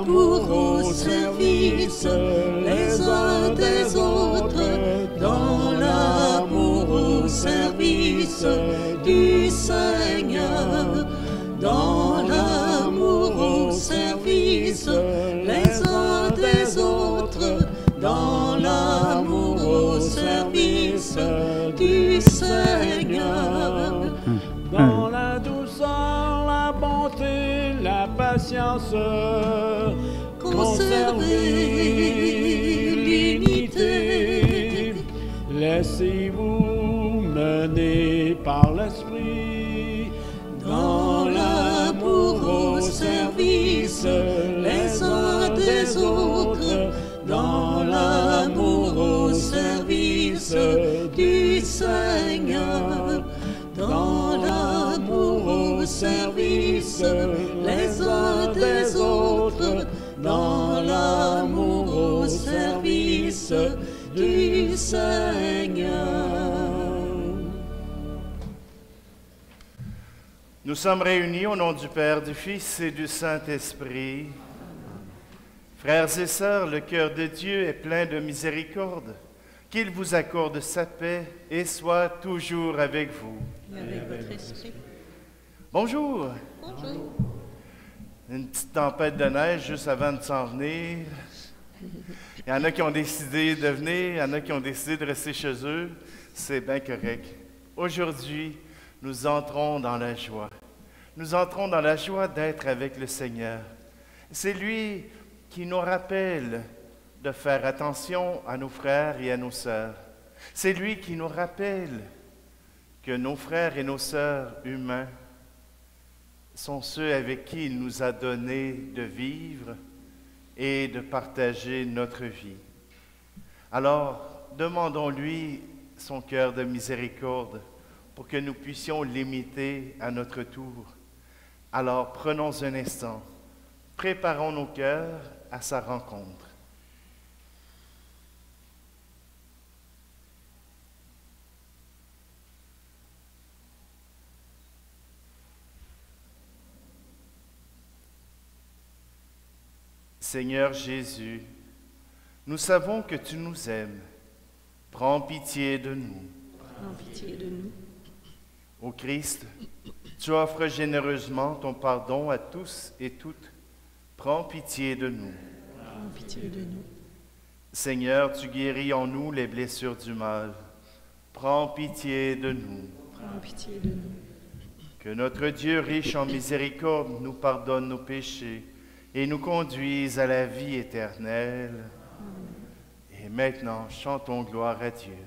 l'amour au service les uns des autres, dans l'amour au service du Seigneur, dans l'amour au service les uns des autres, dans l'amour au service du Seigneur. Dans la douceur, la bonté, la patience, conservez l'unité. Laissez-vous mener par l'Esprit. Dans l'amour au service les uns des autres, dans l'amour au service du Seigneur, dans l'amour au service les uns des autres, dans l'amour au service du Seigneur. Nous sommes réunis au nom du Père, du Fils et du Saint-Esprit. Frères et sœurs, le cœur de Dieu est plein de miséricorde. Qu'il vous accorde sa paix et soit toujours avec vous. Et avec votre esprit. Bonjour. Bonjour. Une petite tempête de neige juste avant de s'en venir. Il y en a qui ont décidé de venir, il y en a qui ont décidé de rester chez eux. C'est bien correct. Aujourd'hui, nous entrons dans la joie. Nous entrons dans la joie d'être avec le Seigneur. C'est lui qui nous rappelle de faire attention à nos frères et à nos sœurs. C'est lui qui nous rappelle que nos frères et nos sœurs humains sont ceux avec qui il nous a donné de vivre et de partager notre vie. Alors, demandons-lui son cœur de miséricorde pour que nous puissions l'imiter à notre tour. Alors, prenons un instant, préparons nos cœurs à sa rencontre. Seigneur Jésus, nous savons que tu nous aimes. Prends pitié de nous. Prends pitié de nous. Ô Christ, tu offres généreusement ton pardon à tous et toutes. Prends pitié de nous. Prends pitié de nous. Seigneur, tu guéris en nous les blessures du mal. Prends pitié de nous. Prends pitié de nous. Que notre Dieu riche en miséricorde nous pardonne nos péchés et nous conduise à la vie éternelle. Et maintenant, chantons gloire à Dieu.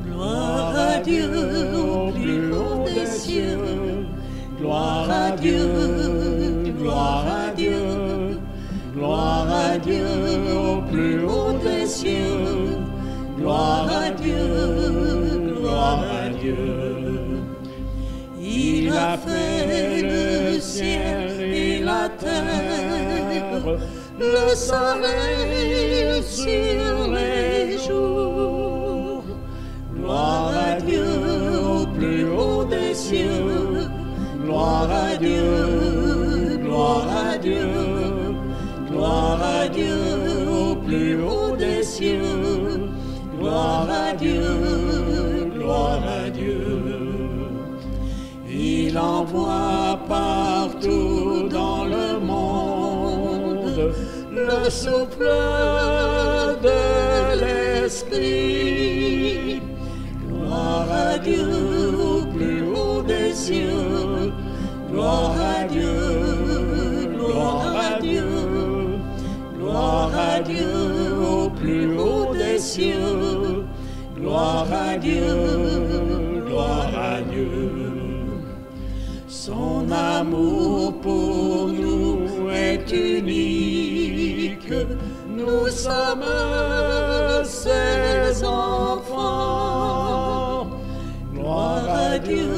Gloire à Dieu au plus haut des cieux. Gloire à Dieu, gloire à Dieu. Gloire à Dieu au plus haut des cieux. Gloire à Dieu, gloire à Dieu. Il a fait le ciel et la terre, le soleil sur les jours. Gloire à Dieu au plus haut des cieux. Gloire à Dieu, gloire à Dieu. Gloire à Dieu au plus haut des cieux. Gloire à Dieu, gloire à Dieu. Il envoie partout dans le monde le souffle de l'Esprit. Gloire à Dieu au plus haut des cieux. Gloire à Dieu, gloire à Dieu. Gloire à Dieu au plus haut des cieux. Gloire à Dieu, gloire à Dieu. Son amour pour nous est unique. Nous sommes ses enfants. Gloire à Dieu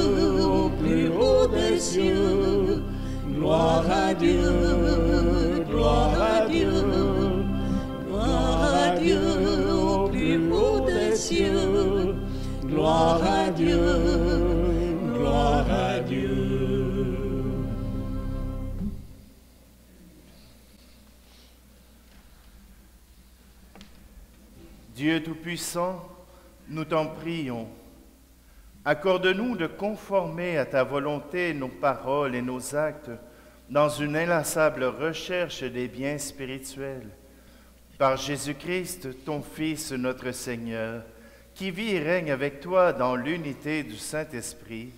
au plus haut des cieux. Gloire à Dieu, gloire à Dieu. Gloire à Dieu au plus haut des cieux. Gloire à Dieu, gloire à Dieu. Dieu Tout-Puissant, nous t'en prions. Accorde-nous de conformer à ta volonté nos paroles et nos actes dans une inlassable recherche des biens spirituels. Par Jésus-Christ, ton Fils, notre Seigneur, qui vit et règne avec toi dans l'unité du Saint-Esprit,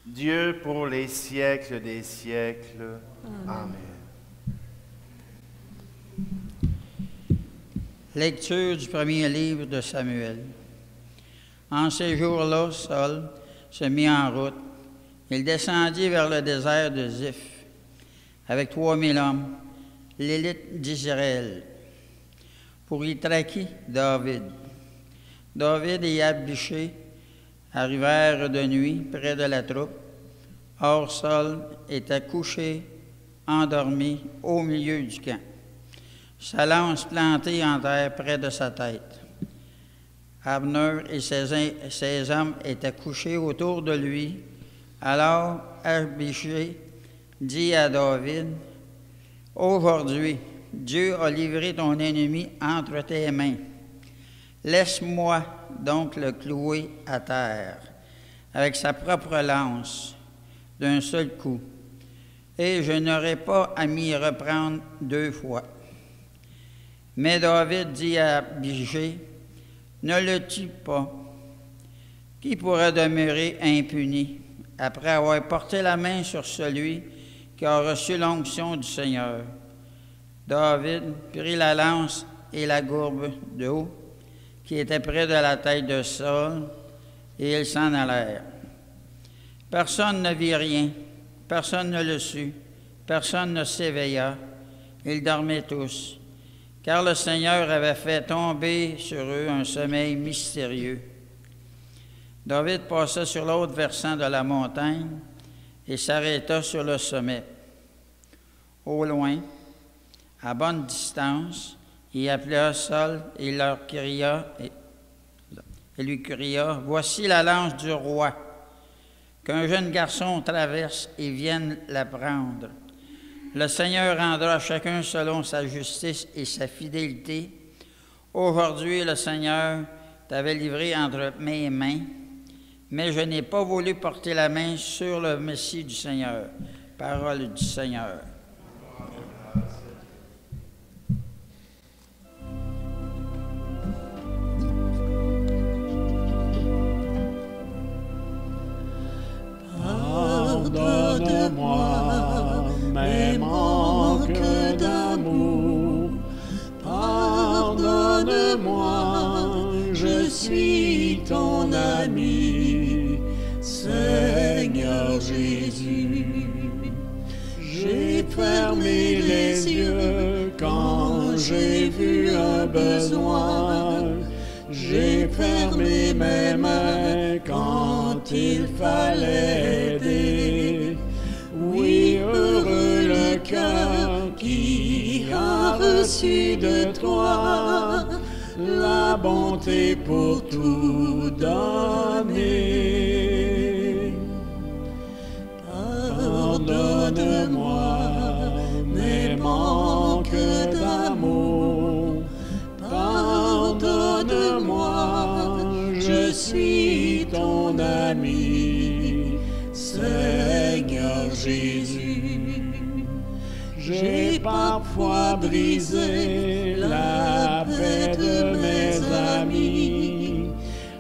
Dieu pour les siècles des siècles. Amen. Lecture du premier livre de Samuel. En ces jours-là, Saul se mit en route. Il descendit vers le désert de Ziph avec 3000 hommes, l'élite d'Israël, pour y traquer David. David et Abishai arrivèrent de nuit près de la troupe. Or, Saul était couché, endormi, au milieu du camp, sa lance plantée en terre près de sa tête. Abner et ses hommes étaient couchés autour de lui. Alors Abishai dit à David, « Aujourd'hui, Dieu a livré ton ennemi entre tes mains. Laisse-moi donc le clouer à terre avec sa propre lance d'un seul coup, et je n'aurai pas à m'y reprendre 2 fois. » Mais David dit à Abishai, « Ne le tue pas. Qui pourra demeurer impuni après avoir porté la main sur celui qui a reçu l'onction du Seigneur? » David prit la lance et la gourbe d'eau qui était près de la tête de Saul, et ils s'en allèrent. Personne ne vit rien, personne ne le sut, personne ne s'éveilla. Ils dormaient tous, car le Seigneur avait fait tomber sur eux un sommeil mystérieux. David passa sur l'autre versant de la montagne et s'arrêta sur le sommet. Au loin, à bonne distance, il appela Saul et lui cria, « Voici la lance du roi, qu'un jeune garçon traverse et vienne la prendre. Le Seigneur rendra à chacun selon sa justice et sa fidélité. Aujourd'hui, le Seigneur t'avait livré entre mes mains, mais je n'ai pas voulu porter la main sur le Messie du Seigneur. » Parole du Seigneur. Pardonne-moi mes manques d'amour. Pardonne-moi, je suis ton ami, Seigneur Jésus. J'ai fermé les yeux quand j'ai vu un besoin. J'ai fermé mes mains quand il fallait aider. Oui, heureux le cœur qui a reçu de toi la bonté pour tout donner. Pardonne-moi mes manques d'amour. Pardonne-moi, je suis ton ami, Seigneur Jésus. J'ai parfois brisé la paix de mes amis.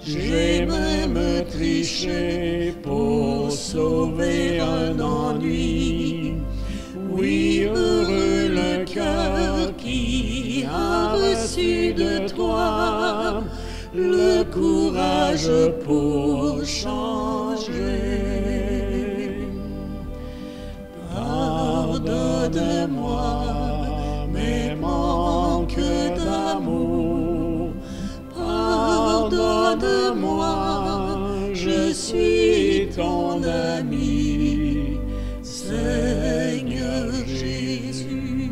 J'ai même triché pour sauver un ennui. Oui, heureux le cœur qui a reçu de toi le courage pour changer. Pardonne-moi mes manques d'amour. Pardonne-moi, je suis ton ami, Seigneur Jésus.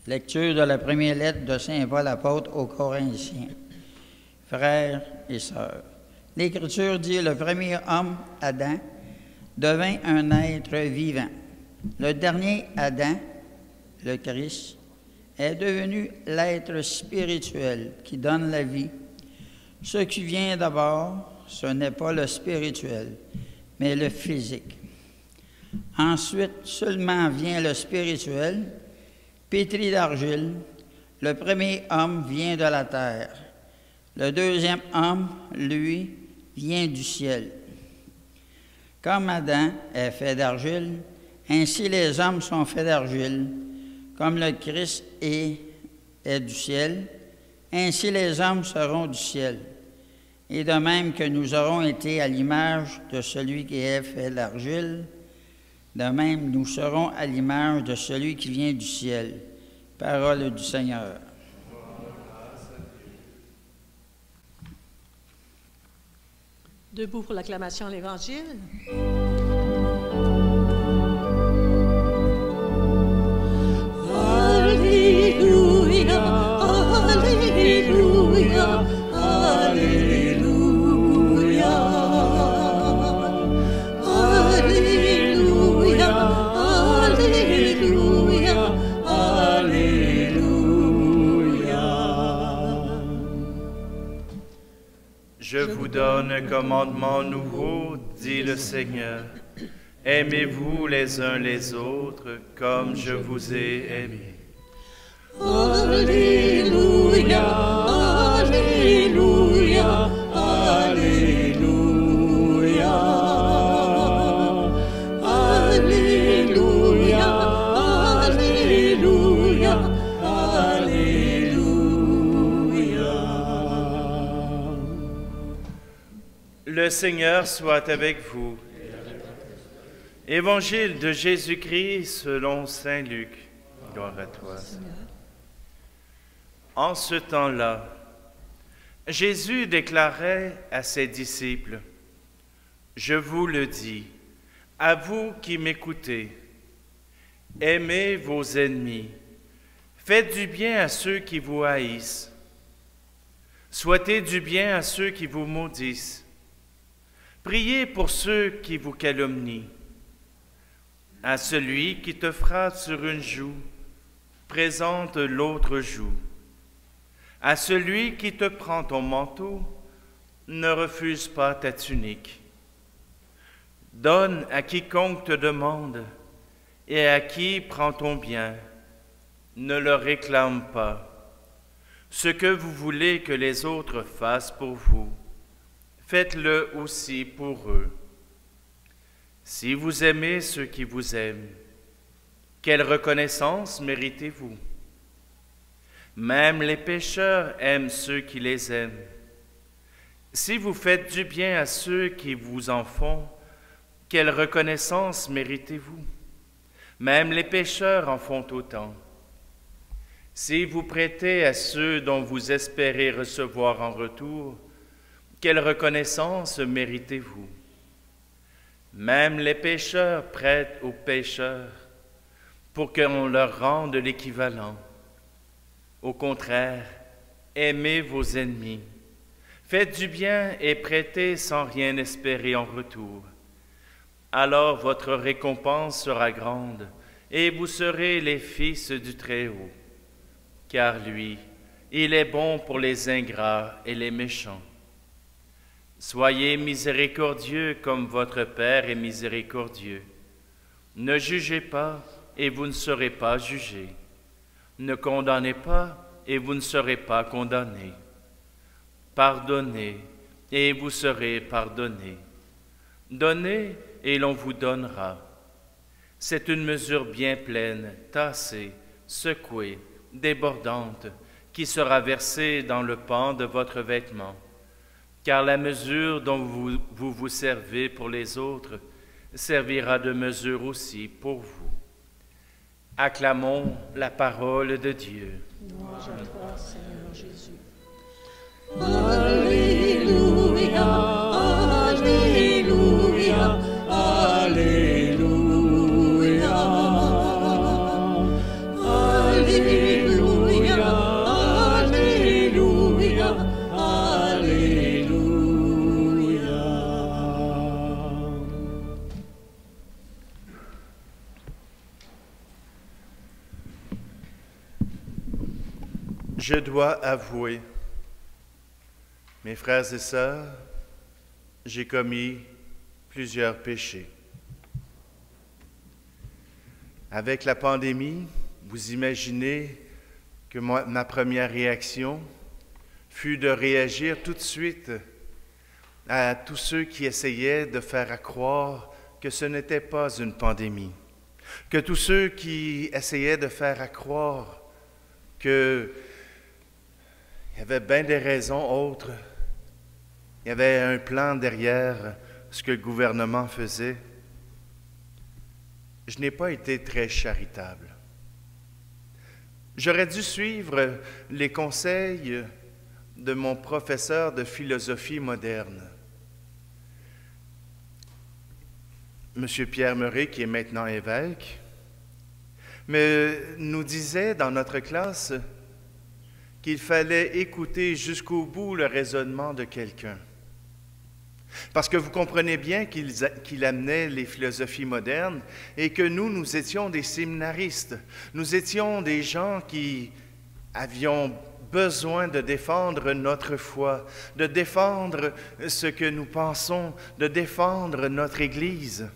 Lecture de la première lettre de Saint Paul apôtre aux Corinthiens. Frères et sœurs, l'Écriture dit « Le premier homme, Adam, devint un être vivant. Le dernier Adam, le Christ, est devenu l'être spirituel qui donne la vie. Ce qui vient d'abord, ce n'est pas le spirituel, mais le physique. Ensuite seulement vient le spirituel, pétri d'argile. Le premier homme vient de la terre. Le deuxième homme, lui, vient du ciel. Comme Adam est fait d'argile, ainsi les hommes sont faits d'argile. Comme le Christ est du ciel, ainsi les hommes seront du ciel. Et de même que nous aurons été à l'image de celui qui est fait d'argile, de même nous serons à l'image de celui qui vient du ciel. Parole du Seigneur. Debout pour l'acclamation à l'Évangile. Alléluia, Alléluia, Alléluia, Alléluia, Alléluia, Alléluia. Je vous donne un commandement nouveau, dit le Seigneur. Aimez-vous les uns les autres comme je vous ai aimés. Alléluia, Alléluia, Alléluia, Alléluia, Alléluia, Alléluia. Le Seigneur soit avec vous. Évangile de Jésus-Christ selon saint Luc. Gloire à toi, Seigneur. En ce temps-là, Jésus déclarait à ses disciples, « Je vous le dis, à vous qui m'écoutez, aimez vos ennemis, faites du bien à ceux qui vous haïssent, souhaitez du bien à ceux qui vous maudissent, priez pour ceux qui vous calomnient. À celui qui te frappe sur une joue, présente l'autre joue. À celui qui te prend ton manteau, ne refuse pas ta tunique. Donne à quiconque te demande, et à qui prend ton bien, ne le réclame pas. Ce que vous voulez que les autres fassent pour vous, faites-le aussi pour eux. Si vous aimez ceux qui vous aiment, quelle reconnaissance méritez-vous? Même les pécheurs aiment ceux qui les aiment. Si vous faites du bien à ceux qui vous en font, quelle reconnaissance méritez-vous? Même les pécheurs en font autant. Si vous prêtez à ceux dont vous espérez recevoir en retour, quelle reconnaissance méritez-vous? Même les pécheurs prêtent aux pécheurs pour qu'on leur rende l'équivalent. Au contraire, aimez vos ennemis, faites du bien et prêtez sans rien espérer en retour. Alors votre récompense sera grande et vous serez les fils du Très-Haut. Car lui, il est bon pour les ingrats et les méchants. Soyez miséricordieux comme votre Père est miséricordieux. Ne jugez pas et vous ne serez pas jugés. Ne condamnez pas et vous ne serez pas condamnés. Pardonnez et vous serez pardonnés. Donnez et l'on vous donnera. C'est une mesure bien pleine, tassée, secouée, débordante, qui sera versée dans le pan de votre vêtement. Car la mesure dont vous servez pour les autres servira de mesure aussi pour vous. Acclamons la parole de Dieu. Louange à toi, Seigneur Jésus. Alléluia, Alléluia, Alléluia, Alléluia, Alléluia, Alléluia. je dois avouer, mes frères et sœurs, j'ai commis plusieurs péchés. Avec la pandémie, vous imaginez que ma première réaction fut de réagir tout de suite à tous ceux qui essayaient de faire croire que ce n'était pas une pandémie, que tous ceux qui essayaient de faire croire qu'il y avait bien des raisons autres, il y avait un plan derrière ce que le gouvernement faisait. Je n'ai pas été très charitable. J'aurais dû suivre les conseils de mon professeur de philosophie moderne, M. Pierre Meuret, qui est maintenant évêque, mais nous disait dans notre classe qu'il fallait écouter jusqu'au bout le raisonnement de quelqu'un. Parce que vous comprenez bien qu'il amenait les philosophies modernes et que nous étions des séminaristes. Nous étions des gens qui avions besoin de défendre notre foi, de défendre ce que nous pensons, de défendre notre Église.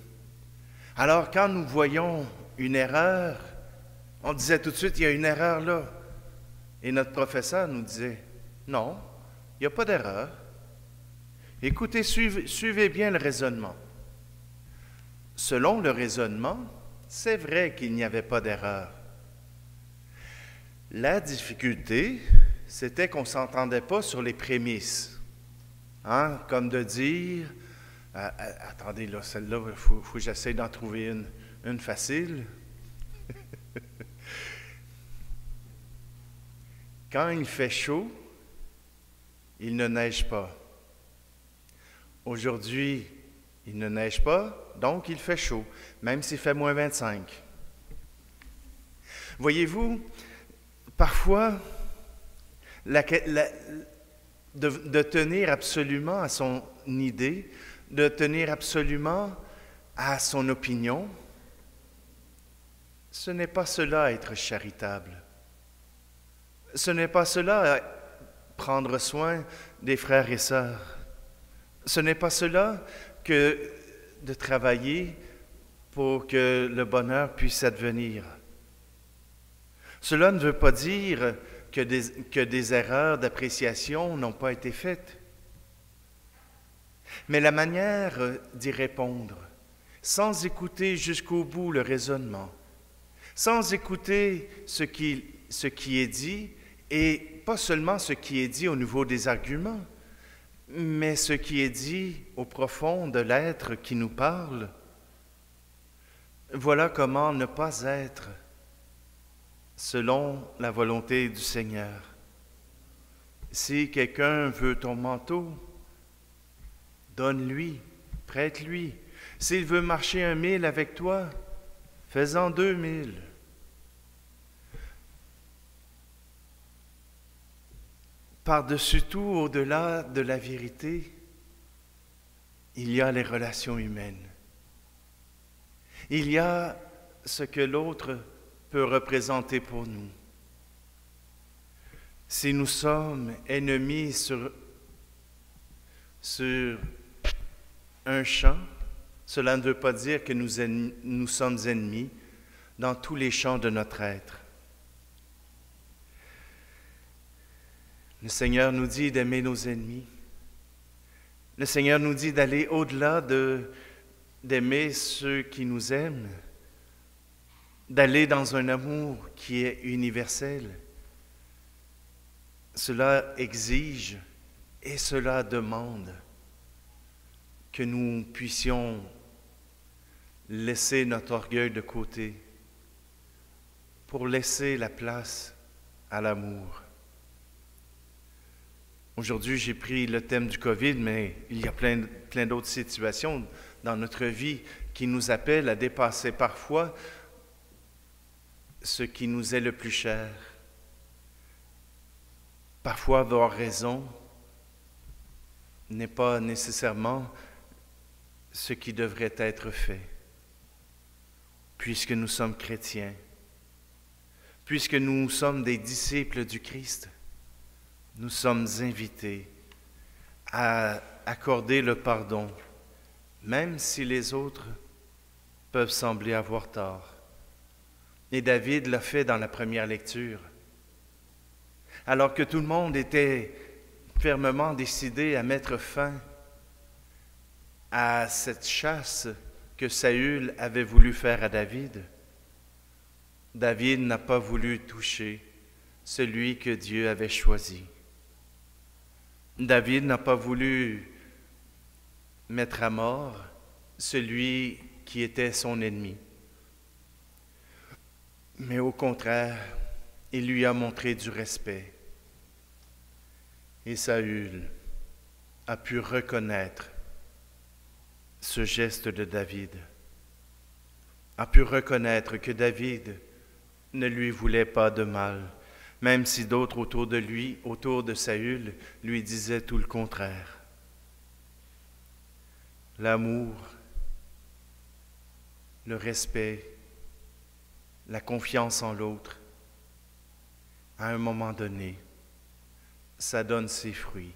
Alors, quand nous voyions une erreur, on disait tout de suite, il y a une erreur là. Et notre professeur nous disait, non, il n'y a pas d'erreur. Écoutez, suivez bien le raisonnement. Selon le raisonnement, c'est vrai qu'il n'y avait pas d'erreur. La difficulté, c'était qu'on ne s'entendait pas sur les prémices. Comme de dire, attendez, là, celle-là, il faut que j'essaie d'en trouver une facile. Quand il fait chaud, il ne neige pas. Aujourd'hui, il ne neige pas, donc il fait chaud, même s'il fait moins 25. Voyez-vous, parfois, de tenir absolument à son idée, de tenir absolument à son opinion, ce n'est pas cela être charitable. Ce n'est pas cela prendre soin des frères et sœurs. Ce n'est pas cela que de travailler pour que le bonheur puisse advenir. Cela ne veut pas dire que des erreurs d'appréciation n'ont pas été faites. Mais la manière d'y répondre, sans écouter jusqu'au bout le raisonnement, sans écouter ce qui est dit, et pas seulement ce qui est dit au niveau des arguments, mais ce qui est dit au profond de l'être qui nous parle, voilà comment ne pas être selon la volonté du Seigneur. Si quelqu'un veut ton manteau, donne-lui, prête-lui. S'il veut marcher 1 mille avec toi, fais-en 2 000. Par-dessus tout, au-delà de la vérité, il y a les relations humaines. Il y a ce que l'autre peut représenter pour nous. Si nous sommes ennemis sur un champ, cela ne veut pas dire que nous sommes ennemis dans tous les champs de notre être. Le Seigneur nous dit d'aimer nos ennemis. Le Seigneur nous dit d'aller au-delà d'aimer ceux qui nous aiment, d'aller dans un amour qui est universel. Cela exige et cela demande que nous puissions laisser notre orgueil de côté pour laisser la place à l'amour. Aujourd'hui, j'ai pris le thème du COVID, mais il y a plein d'autres situations dans notre vie qui nous appellent à dépasser parfois ce qui nous est le plus cher. Parfois, avoir raison n'est pas nécessairement ce qui devrait être fait, puisque nous sommes chrétiens, puisque nous sommes des disciples du Christ. nous sommes invités à accorder le pardon, même si les autres peuvent sembler avoir tort. Et David l'a fait dans la première lecture. Alors que tout le monde était fermement décidé à mettre fin à cette chasse que Saül avait voulu faire à David, David n'a pas voulu toucher celui que Dieu avait choisi. David n'a pas voulu mettre à mort celui qui était son ennemi. Mais au contraire, il lui a montré du respect. Et Saül a pu reconnaître ce geste de David, a pu reconnaître que David ne lui voulait pas de mal, même si d'autres autour de lui, autour de Saül, lui disaient tout le contraire. L'amour, le respect, la confiance en l'autre, à un moment donné, ça donne ses fruits.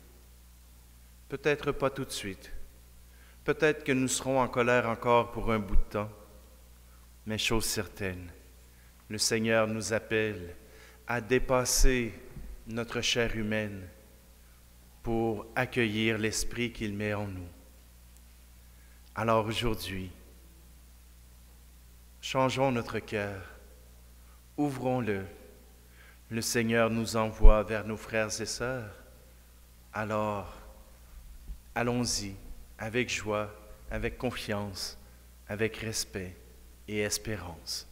Peut-être pas tout de suite. Peut-être que nous serons en colère encore pour un bout de temps. Mais chose certaine, le Seigneur nous appelle à dépasser notre chair humaine pour accueillir l'Esprit qu'il met en nous. Alors aujourd'hui, changeons notre cœur, ouvrons-le. Le Seigneur nous envoie vers nos frères et sœurs. Alors, allons-y avec joie, avec confiance, avec respect et espérance.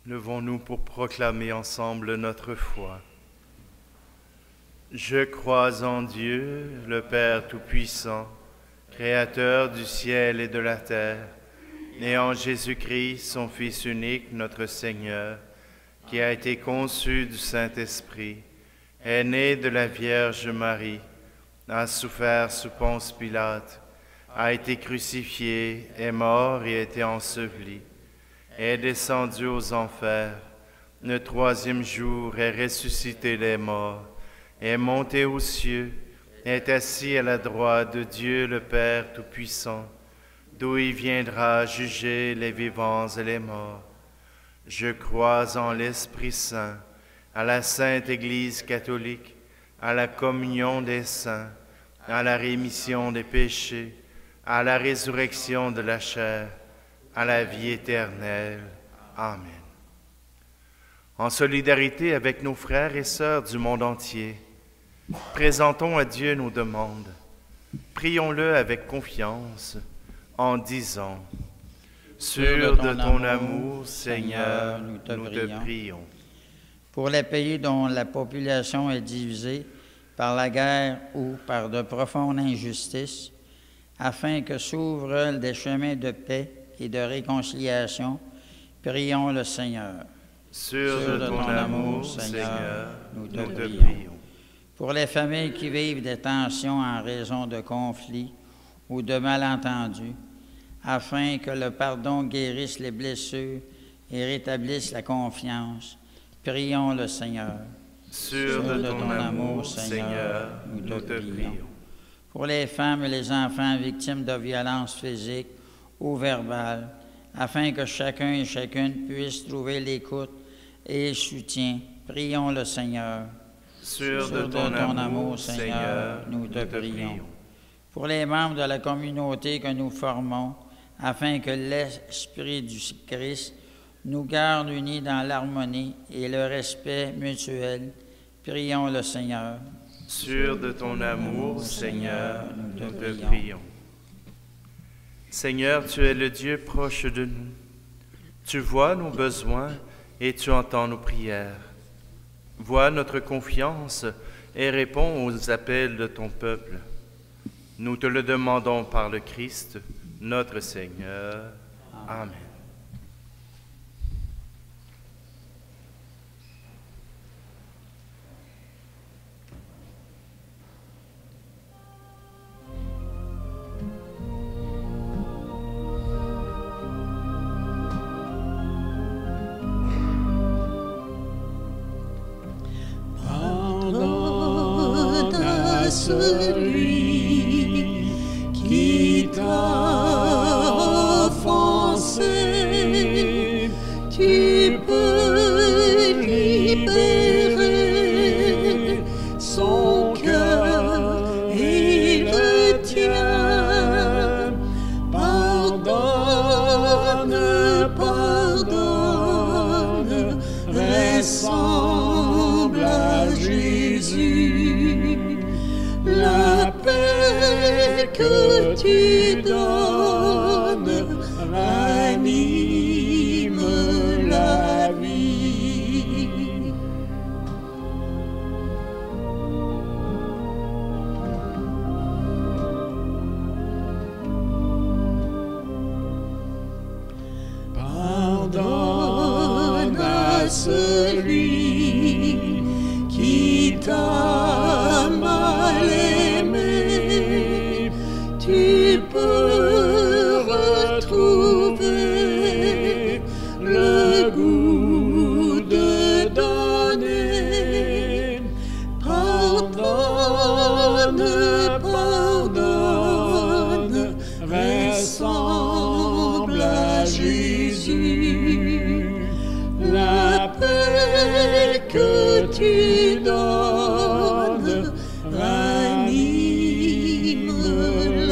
Levons-nous pour proclamer ensemble notre foi. Je crois en Dieu, le Père Tout-Puissant, Créateur du ciel et de la terre, et en Jésus-Christ, son Fils unique, notre Seigneur, qui a été conçu du Saint-Esprit, est né de la Vierge Marie, a souffert sous Ponce Pilate, a été crucifié, est mort et a été enseveli, est descendu aux enfers, le troisième jour est ressuscité des morts, est monté aux cieux, est assis à la droite de Dieu le Père Tout-Puissant, d'où il viendra juger les vivants et les morts. Je crois en l'Esprit Saint, à la Sainte Église catholique, à la communion des saints, à la rémission des péchés, à la résurrection de la chair, à la vie éternelle. Amen. En solidarité avec nos frères et sœurs du monde entier, présentons à Dieu nos demandes. Prions-le avec confiance en disant: Sûr de ton amour, Seigneur, nous te prions. Pour les pays dont la population est divisée par la guerre ou par de profondes injustices, afin que s'ouvrent des chemins de paix et de réconciliation, prions le Seigneur. Sûr de ton amour, Seigneur, nous te prions. Pour les familles qui vivent des tensions en raison de conflits ou de malentendus, afin que le pardon guérisse les blessures et rétablisse la confiance. Prions le Seigneur. Sûr de ton amour, Seigneur, nous te prions. Pour les femmes et les enfants victimes de violences physiques ou verbales, afin que chacun et chacune puisse trouver l'écoute et le soutien, prions le Seigneur. Sûr de ton amour, Seigneur, nous te prions. Pour les membres de la communauté que nous formons, afin que l'Esprit du Christ nous garde unis dans l'harmonie et le respect mutuel, prions le Seigneur. Sûr de ton amour, Seigneur, nous te prions. Seigneur, tu es le Dieu proche de nous. Tu vois nos besoins et tu entends nos prières. Vois notre confiance et réponds aux appels de ton peuple. Nous te le demandons par le Christ, notre Seigneur. Amen. Celui qui t'a offensé, tu peux libérer son cœur et le tien. Pardonne, pardonne, ressemble à Jésus. La paix que tu donnes ranime la vie. Pardonne à celui qui t'a mal aimé, tu peux retrouver le goût de donner. Pardonne, pardonne, ressemble à Jésus. La paix que tu donnes ranime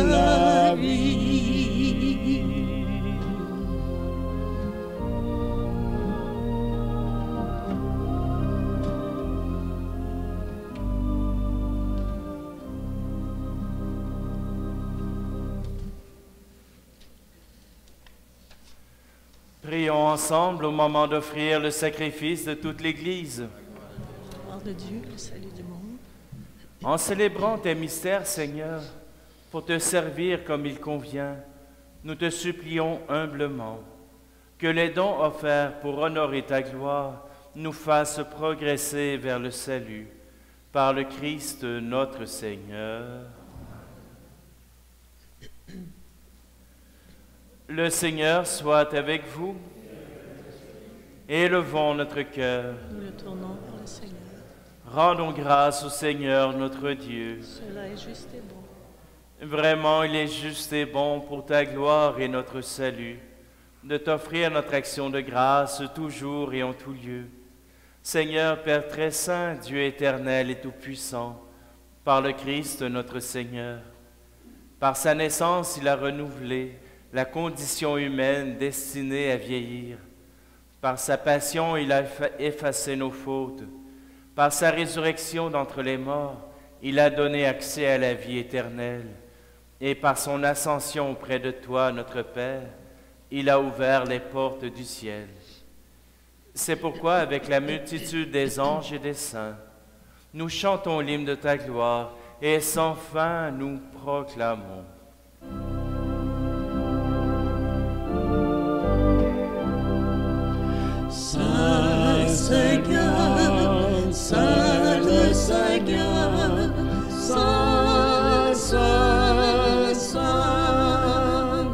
la vie. Prions ensemble au moment d'offrir le sacrifice de toute l'Église. Gloire de Dieu, le salut du monde. En célébrant tes mystères, Seigneur, pour te servir comme il convient, nous te supplions humblement que les dons offerts pour honorer ta gloire nous fassent progresser vers le salut par le Christ notre Seigneur. Le Seigneur soit avec vous. Élevons notre cœur. Nous le tournons vers le Seigneur. Rendons grâce au Seigneur notre Dieu. Cela est juste et bon. Vraiment, il est juste et bon pour ta gloire et notre salut de t'offrir notre action de grâce toujours et en tout lieu. Seigneur, Père très saint, Dieu éternel et tout-puissant, par le Christ notre Seigneur. Par sa naissance, il a renouvelé la condition humaine destinée à vieillir. Par sa passion, il a effacé nos fautes. Par sa résurrection d'entre les morts, il a donné accès à la vie éternelle. Et par son ascension auprès de toi, notre Père, il a ouvert les portes du ciel. C'est pourquoi, avec la multitude des anges et des saints, nous chantons l'hymne de ta gloire et sans fin nous proclamons. Saint Seigneur, Saint le Seigneur, Saint, Saint, Saint,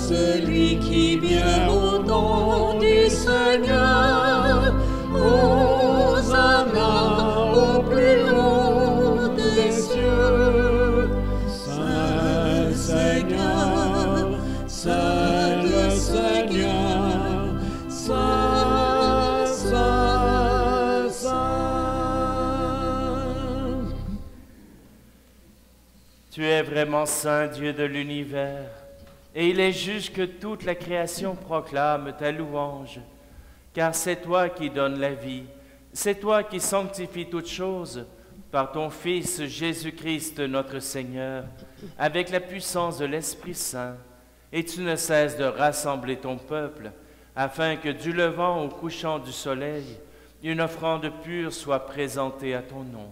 celui qui vient au nom du Seigneur. Hosanna au plus haut des cieux. Saint Seigneur, Saint le Seigneur, Saint, Saint, Saint. Tu es vraiment Saint Dieu de l'univers, et il est juste que toute la création proclame ta louange, car c'est toi qui donnes la vie, c'est toi qui sanctifies toutes choses par ton Fils Jésus-Christ notre Seigneur, avec la puissance de l'Esprit Saint, et tu ne cesses de rassembler ton peuple, afin que du levant au couchant du soleil, une offrande pure soit présentée à ton nom.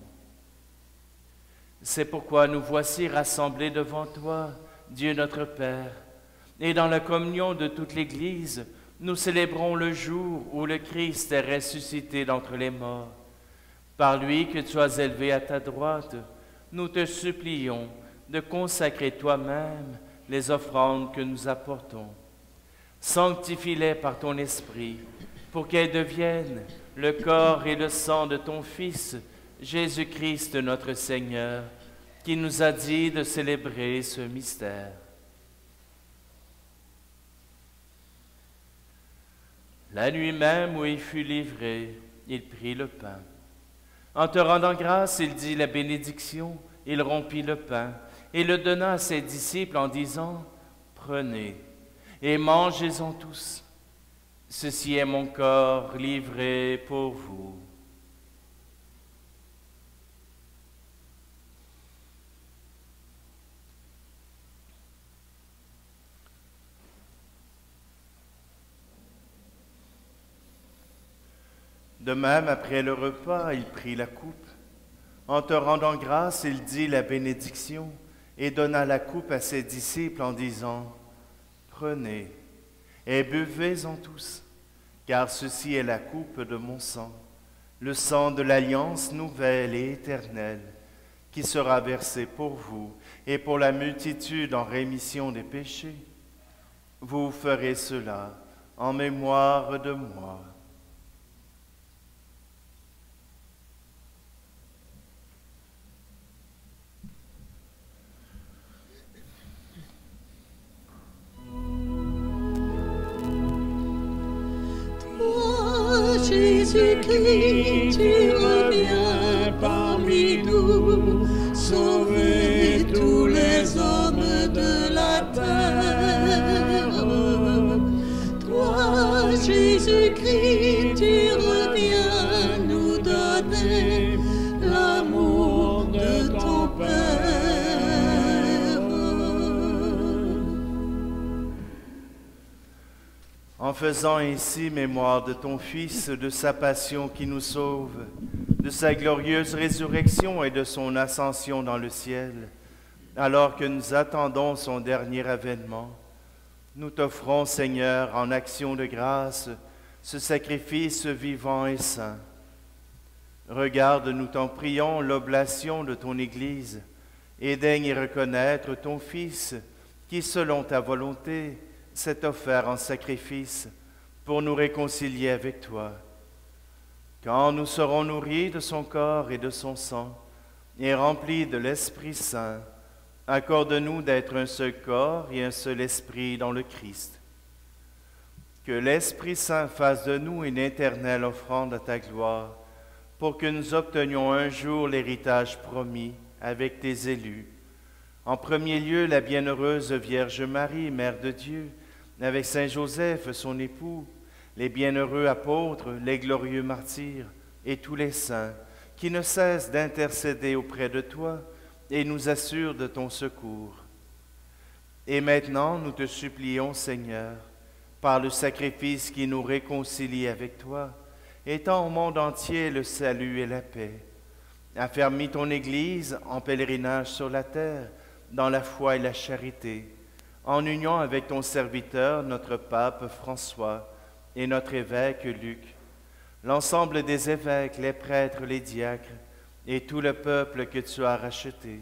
C'est pourquoi nous voici rassemblés devant toi, Dieu notre Père, et dans la communion de toute l'Église, nous célébrons le jour où le Christ est ressuscité d'entre les morts. Par lui que tu as élevé à ta droite, nous te supplions de consacrer toi-même les offrandes que nous apportons. Sanctifie-les par ton Esprit, pour qu'elles deviennent le corps et le sang de ton Fils, Jésus-Christ notre Seigneur, qui nous a dit de célébrer ce mystère. La nuit même où il fut livré, il prit le pain. En te rendant grâce, il dit la bénédiction, il rompit le pain et le donna à ses disciples en disant, « Prenez et mangez-en tous. Ceci est mon corps livré pour vous. » De même, après le repas, il prit la coupe. En te rendant grâce, il dit la bénédiction et donna la coupe à ses disciples en disant, « Prenez et buvez-en tous, car ceci est la coupe de mon sang, le sang de l'alliance nouvelle et éternelle, qui sera versé pour vous et pour la multitude en rémission des péchés. Vous ferez cela en mémoire de moi. » Jésus-Christ, tu reviens parmi nous, sauver tous les hommes de la terre. Toi, Jésus-Christ, tu reviens nous donner l'amour de ton Père. En faisant ainsi mémoire de ton Fils, de sa passion qui nous sauve, de sa glorieuse résurrection et de son ascension dans le ciel, alors que nous attendons son dernier avènement, nous t'offrons, Seigneur, en action de grâce, ce sacrifice vivant et saint. Regarde, nous t'en prions, l'oblation de ton Église, et daigne y reconnaître ton Fils, qui, selon ta volonté, s'est offert en sacrifice pour nous réconcilier avec toi. Quand nous serons nourris de son corps et de son sang, et remplis de l'Esprit Saint, accorde-nous d'être un seul corps et un seul esprit dans le Christ. Que l'Esprit Saint fasse de nous une éternelle offrande à ta gloire, pour que nous obtenions un jour l'héritage promis avec tes élus. En premier lieu, la bienheureuse Vierge Marie, Mère de Dieu, avec Saint Joseph, son époux, les bienheureux apôtres, les glorieux martyrs et tous les saints, qui ne cessent d'intercéder auprès de toi et nous assurent de ton secours. Et maintenant, nous te supplions, Seigneur, par le sacrifice qui nous réconcilie avec toi, étends au monde entier le salut et la paix. Affermis ton Église en pèlerinage sur la terre, dans la foi et la charité, en union avec ton serviteur, notre pape François, et notre évêque Luc, l'ensemble des évêques, les prêtres, les diacres, et tout le peuple que tu as racheté.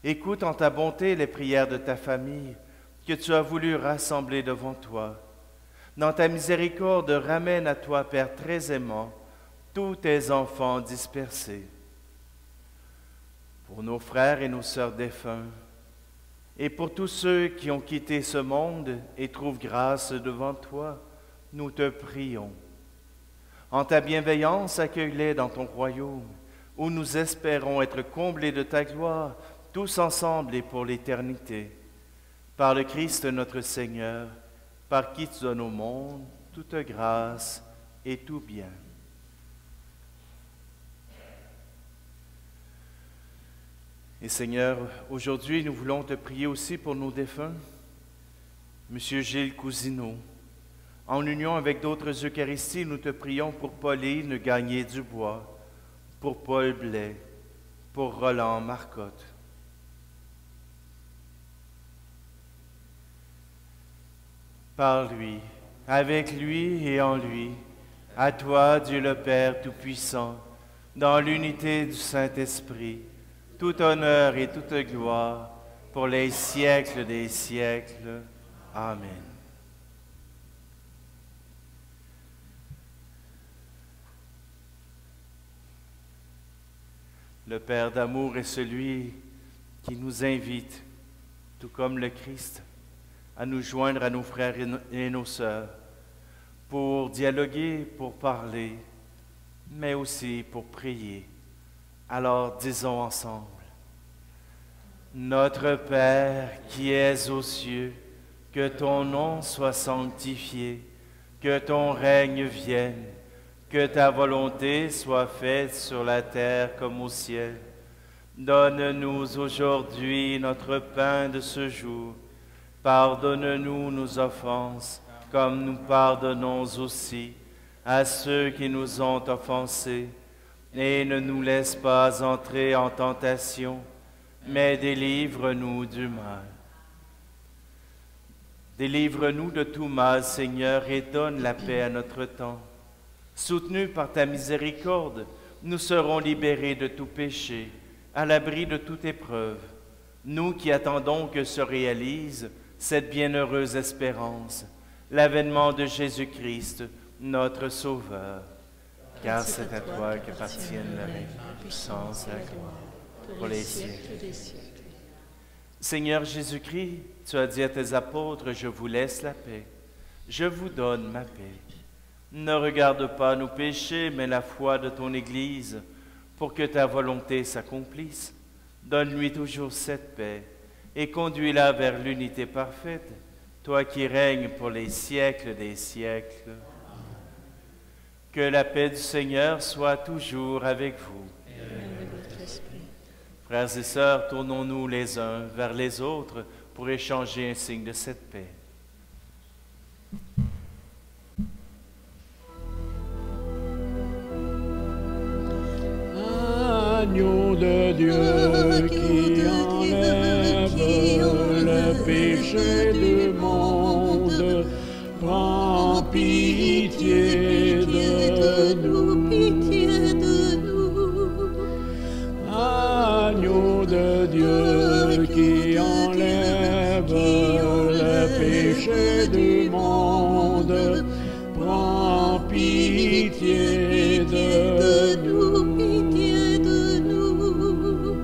Écoute en ta bonté les prières de ta famille, que tu as voulu rassembler devant toi. Dans ta miséricorde, ramène à toi, Père très aimant, tous tes enfants dispersés. Pour nos frères et nos sœurs défunts, et pour tous ceux qui ont quitté ce monde et trouvent grâce devant toi, nous te prions. En ta bienveillance, accueille-les dans ton royaume, où nous espérons être comblés de ta gloire, tous ensemble et pour l'éternité. Par le Christ notre Seigneur, par qui tu donnes au monde toute grâce et tout bien. Et Seigneur, aujourd'hui, nous voulons te prier aussi pour nos défunts. Monsieur Gilles Cousineau, en union avec d'autres Eucharisties, nous te prions pour Pauline Gagné-Dubois, pour Paul Blais, pour Roland Marcotte. Par lui, avec lui et en lui, à toi, Dieu le Père Tout-Puissant, dans l'unité du Saint-Esprit, tout honneur et toute gloire pour les siècles des siècles. Amen. Le Père d'amour est celui qui nous invite, tout comme le Christ, à nous joindre à nos frères et nos sœurs, pour dialoguer, pour parler, mais aussi pour prier. Alors disons ensemble, Notre Père qui es aux cieux, que ton nom soit sanctifié, que ton règne vienne, que ta volonté soit faite sur la terre comme au ciel. Donne-nous aujourd'hui notre pain de ce jour. Pardonne-nous nos offenses, comme nous pardonnons aussi à ceux qui nous ont offensés. Et ne nous laisse pas entrer en tentation, mais délivre-nous du mal. Délivre-nous de tout mal, Seigneur, et donne la paix à notre temps. Soutenus par ta miséricorde, nous serons libérés de tout péché, à l'abri de toute épreuve. Nous qui attendons que se réalise cette bienheureuse espérance, l'avènement de Jésus-Christ, notre Sauveur. Car c'est à toi qu'appartiennent la règne, la puissance et la gloire, pour les siècles des siècles. Seigneur Jésus-Christ, tu as dit à tes apôtres, je vous laisse la paix, je vous donne ma paix. Ne regarde pas nos péchés, mais la foi de ton Église, pour que ta volonté s'accomplisse. Donne-lui toujours cette paix, et conduis-la vers l'unité parfaite, toi qui règnes pour les siècles des siècles. Que la paix du Seigneur soit toujours avec vous. Et avec votre esprit. Frères et sœurs, tournons-nous les uns vers les autres pour échanger un signe de cette paix. Agneau de Dieu qui enlève le péché du monde, prends pitié de nous. Pitié de nous. Agneau de Dieu qui enlève le péché du monde, prends pitié de nous. Pitié de nous.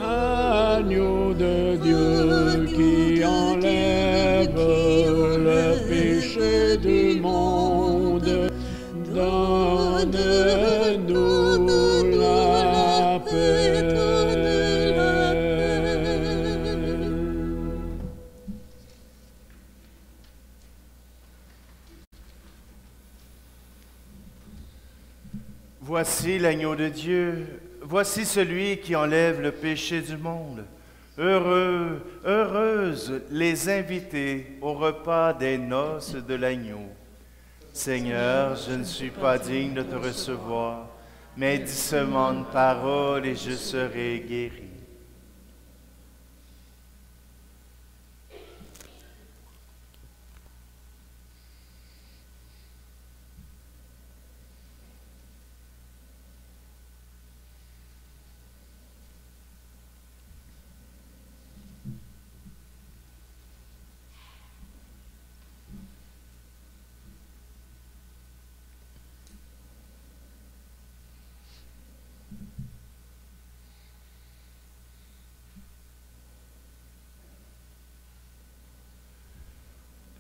Agneau de Dieu qui enlève le péché du monde, donne-nous la paix. Voici l'agneau de Dieu, voici celui qui enlève le péché du monde. Heureux, heureuses les invités au repas des noces de l'agneau. Seigneur, je ne suis pas digne de te recevoir, mais dis seulement une parole et je serai guéri.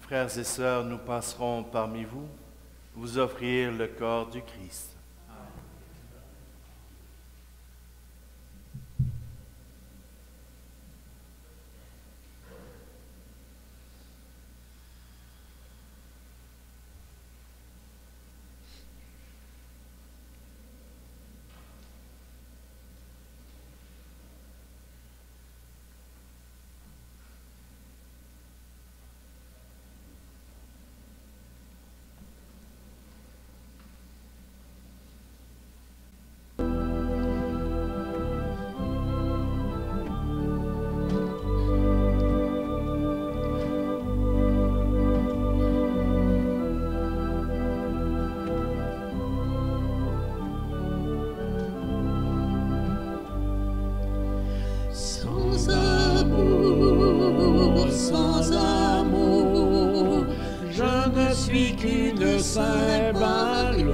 Frères et sœurs, nous passerons parmi vous, vous offrir le corps du Christ. Sans amour, je ne suis qu'une cymbale,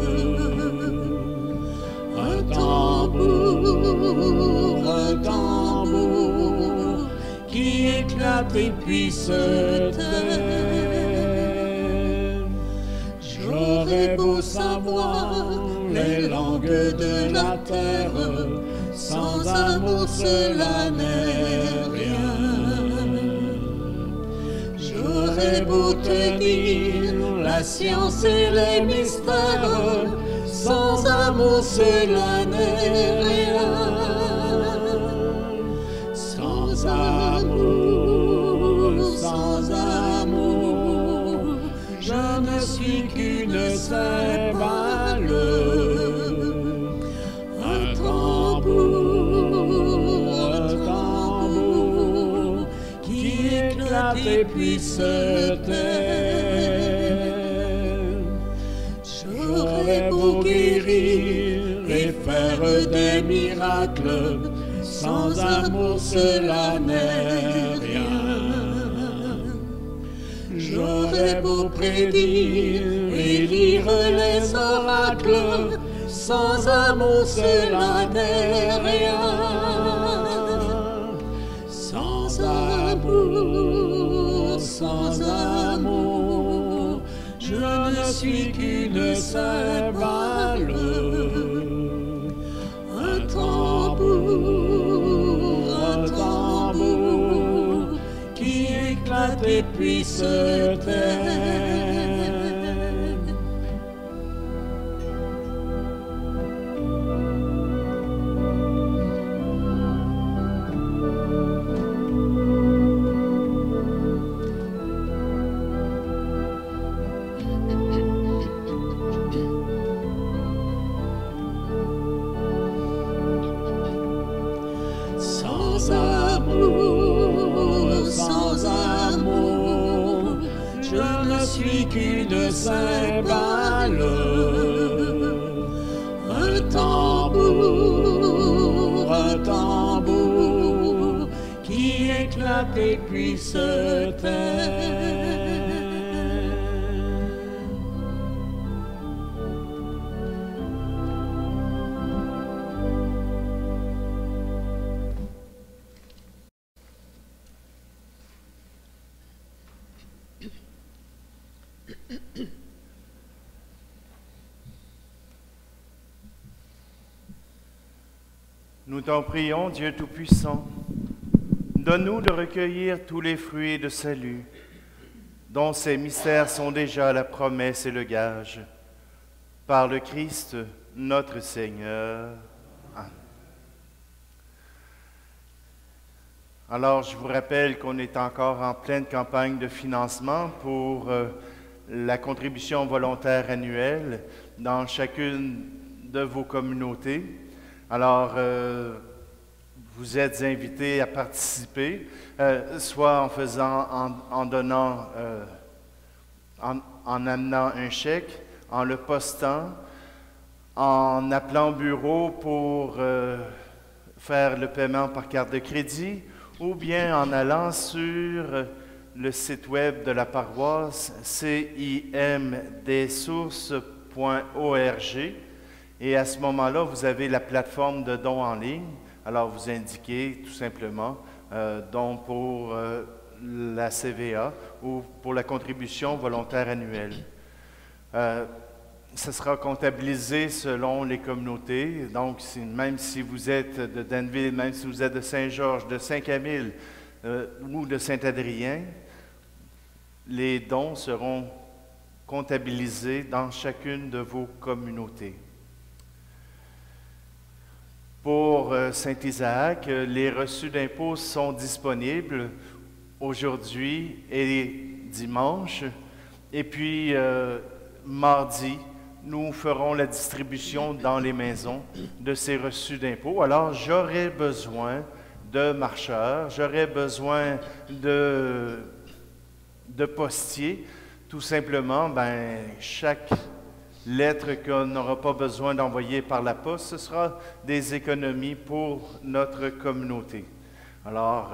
un tambour qui éclate et puis se tait. J'aurais beau savoir les langues de la terre, sans amour cela n'est rien. J'aurais beau tenir la science et les mystères, sans amour cela n'est rien. Sans amour, je ne suis qu'une cymbale, un tambour qui éclate et puis se tait. J'aurais beau guérir et faire des miracles, sans amour cela n'est rien. J'aurais beau prédire et lire les oracles, sans amour cela n'est rien. Sans amour, je ne suis qu'une cymbale, un tambour qui éclate et puis se tait. Sans amour, je ne suis qu'une cymbale, un tambour qui éclate et puis se tait. Nous t'en prions, Dieu Tout-Puissant, donne-nous de recueillir tous les fruits de salut, dont ces mystères sont déjà la promesse et le gage. Par le Christ, notre Seigneur. Amen. Alors, je vous rappelle qu'on est encore en pleine campagne de financement pour la contribution volontaire annuelle dans chacune de vos communautés. Alors, vous êtes invités à participer, soit en faisant, en donnant, en amenant un chèque, en le postant, en appelant au bureau pour faire le paiement par carte de crédit, ou bien en allant sur le site web de la paroisse, cimdsources.org. Et à ce moment-là, vous avez la plateforme de dons en ligne. Alors, vous indiquez tout simplement dons pour la CVA ou pour la contribution volontaire annuelle. Ça sera comptabilisé selon les communautés. Donc, même si vous êtes de Danville, même si vous êtes de Saint-Georges, de Saint-Camille ou de Saint-Adrien, les dons seront comptabilisés dans chacune de vos communautés. Pour Saint-Isaac, les reçus d'impôts sont disponibles aujourd'hui et dimanche. Et puis, mardi, nous ferons la distribution dans les maisons de ces reçus d'impôts. Alors, j'aurai besoin de marcheurs, j'aurai besoin de postiers. Tout simplement, chaque lettre qu'on n'aura pas besoin d'envoyer par la poste, ce sera des économies pour notre communauté. Alors,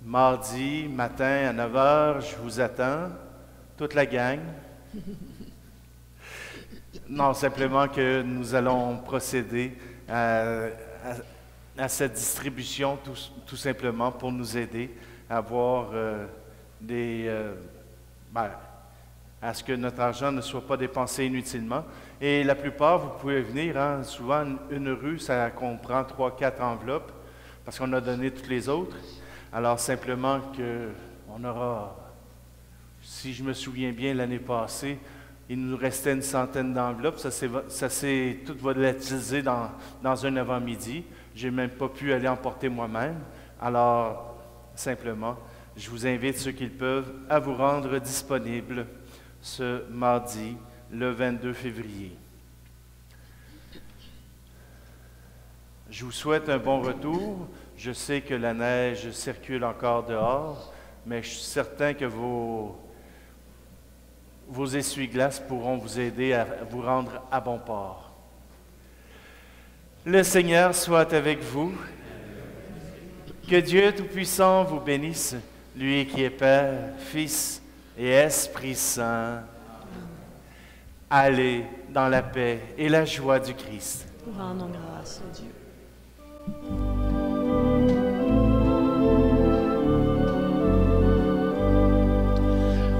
mardi matin à 9 h, je vous attends, toute la gang. Non, simplement que nous allons procéder à cette distribution tout simplement pour nous aider à avoir à ce que notre argent ne soit pas dépensé inutilement. Et la plupart, vous pouvez venir, souvent une rue, ça comprend 3-4 enveloppes, parce qu'on a donné toutes les autres. Alors simplement qu'on aura, si je me souviens bien, l'année passée, il nous restait une centaine d'enveloppes. Ça s'est tout volatilisé dans un avant-midi. Je n'ai même pas pu aller en porter moi-même. Alors, simplement, je vous invite, ceux qui le peuvent, à vous rendre disponibles ce mardi, le 22 février. Je vous souhaite un bon retour. Je sais que la neige circule encore dehors, mais je suis certain que vos essuie-glaces pourront vous aider à vous rendre à bon port. Le Seigneur soit avec vous. Que Dieu Tout-Puissant vous bénisse, lui qui est Père, Fils et Esprit Saint. Allez dans la paix et la joie du Christ. Rendons grâce à Dieu.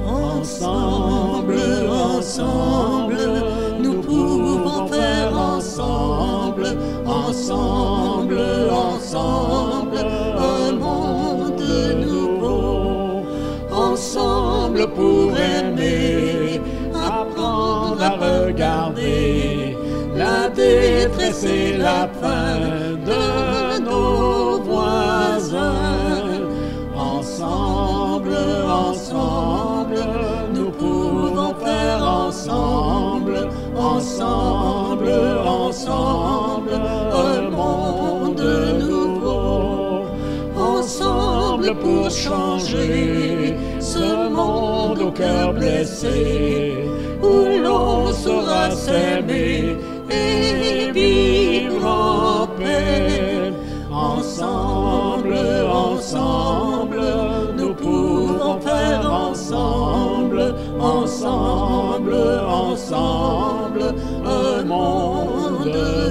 Ensemble, ensemble, nous pouvons faire ensemble, ensemble, ensemble, un monde nouveau. Ensemble pour aimer, apprendre à regarder la détresse et la faim de nos voisins. Ensemble, ensemble, nous pouvons faire ensemble, ensemble, ensemble, un monde nouveau. Ensemble pour changer ce monde au cœur blessé, où l'on saura s'aimer et vivre en paix. Ensemble, ensemble, nous pouvons faire ensemble, ensemble, ensemble, un monde